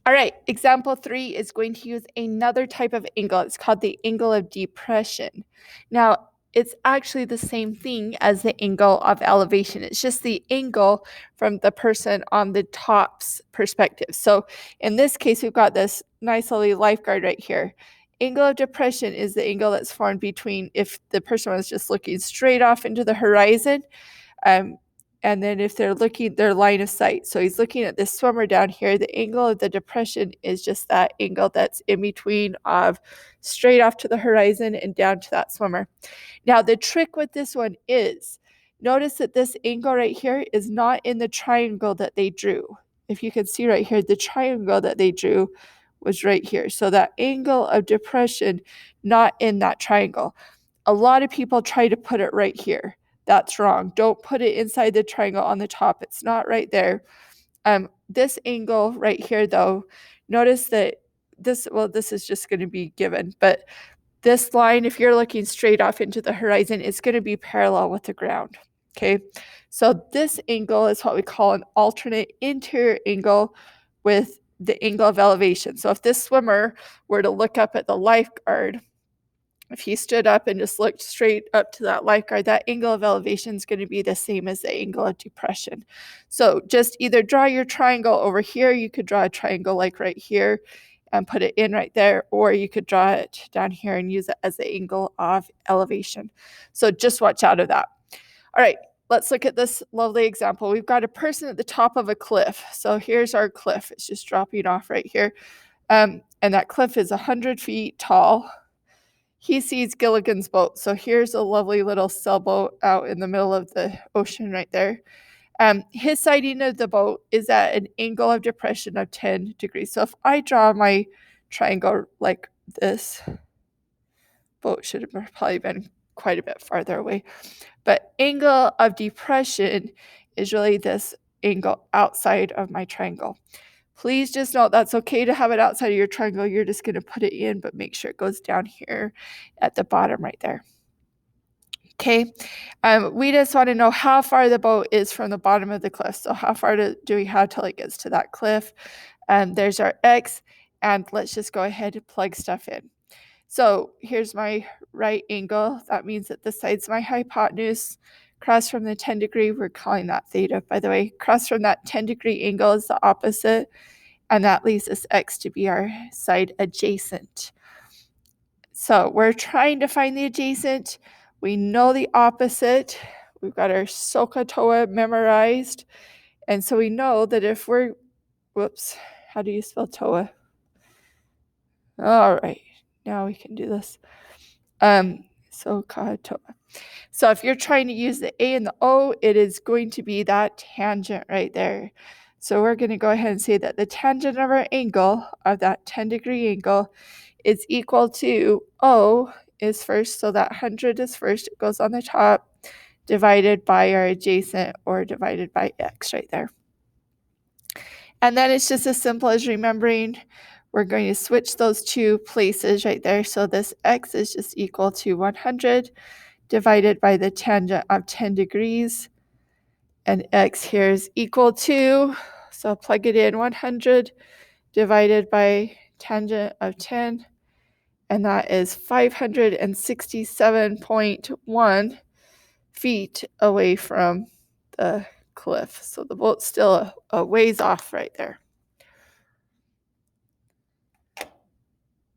All right, example 3 is going to use another type of angle. It's called the angle of depression. Now, it's actually the same thing as the angle of elevation. It's just the angle from the person on the top's perspective. So in this case, we've got this nice little lifeguard right here. Angle of depression is the angle that's formed between if the person was just looking straight off into the horizon, and then if they're looking their line of sight. So he's looking at this swimmer down here. The angle of the depression is just that angle that's in between of straight off to the horizon and down to that swimmer. Now the trick with this one is, notice that this angle right here is not in the triangle that they drew. If you can see right here, the triangle that they drew was right here. So that angle of depression, not in that triangle. A lot of people try to put it right here. That's wrong. Don't put it inside the triangle on the top. It's not right there. This angle right here, though, notice that this is just going to be given, but this line, if you're looking straight off into the horizon, it's going to be parallel with the ground. Okay, so this angle is what we call an alternate interior angle with the angle of elevation. So if this swimmer were to look up at the lifeguard, if he stood up and just looked straight up to that lifeguard, that angle of elevation is going to be the same as the angle of depression. So just either draw your triangle over here. You could draw a triangle like right here and put it in right there, or you could draw it down here and use it as the angle of elevation. So just watch out of that. All right, let's look at this lovely example. We've got a person at the top of a cliff. So here's our cliff. It's just dropping off right here. And that cliff is 100 feet tall. He sees Gilligan's boat. So here's a lovely little sailboat out in the middle of the ocean right there. His sighting of the boat is at an angle of depression of 10 degrees. So if I draw my triangle like this, boat should have probably been quite a bit farther away. But angle of depression is really this angle outside of my triangle. Please just note that's okay to have it outside of your triangle. You're just going to put it in, but make sure it goes down here at the bottom right there. Okay, we just want to know how far the boat is from the bottom of the cliff. So how far do we have till it gets to that cliff? There's our X, and let's just go ahead and plug stuff in. So here's my right angle. That means that this side's my hypotenuse. Cross from the 10 degree, we're calling that theta, by the way. Cross from that 10 degree angle is the opposite, and that leaves this X to be our side adjacent. So we're trying to find the adjacent. We know the opposite. We've got our SOHCAHTOA memorized. And so we know that if we're, whoops, how do you spell TOA? All right, now we can do this. SOHCAHTOA. So if you're trying to use the A and the O, it is going to be that tangent right there. So we're going to go ahead and say that the tangent of our angle, of that 10 degree angle, is equal to O is first, so that 100 is first, it goes on the top, divided by our adjacent, or divided by X right there. And then it's just as simple as remembering we're going to switch those two places right there. So this X is just equal to 100 divided by the tangent of 10 degrees. And X here is equal to, so plug it in, 100 divided by tangent of 10. And that is 567.1 feet away from the cliff. So the boat's still a ways off right there.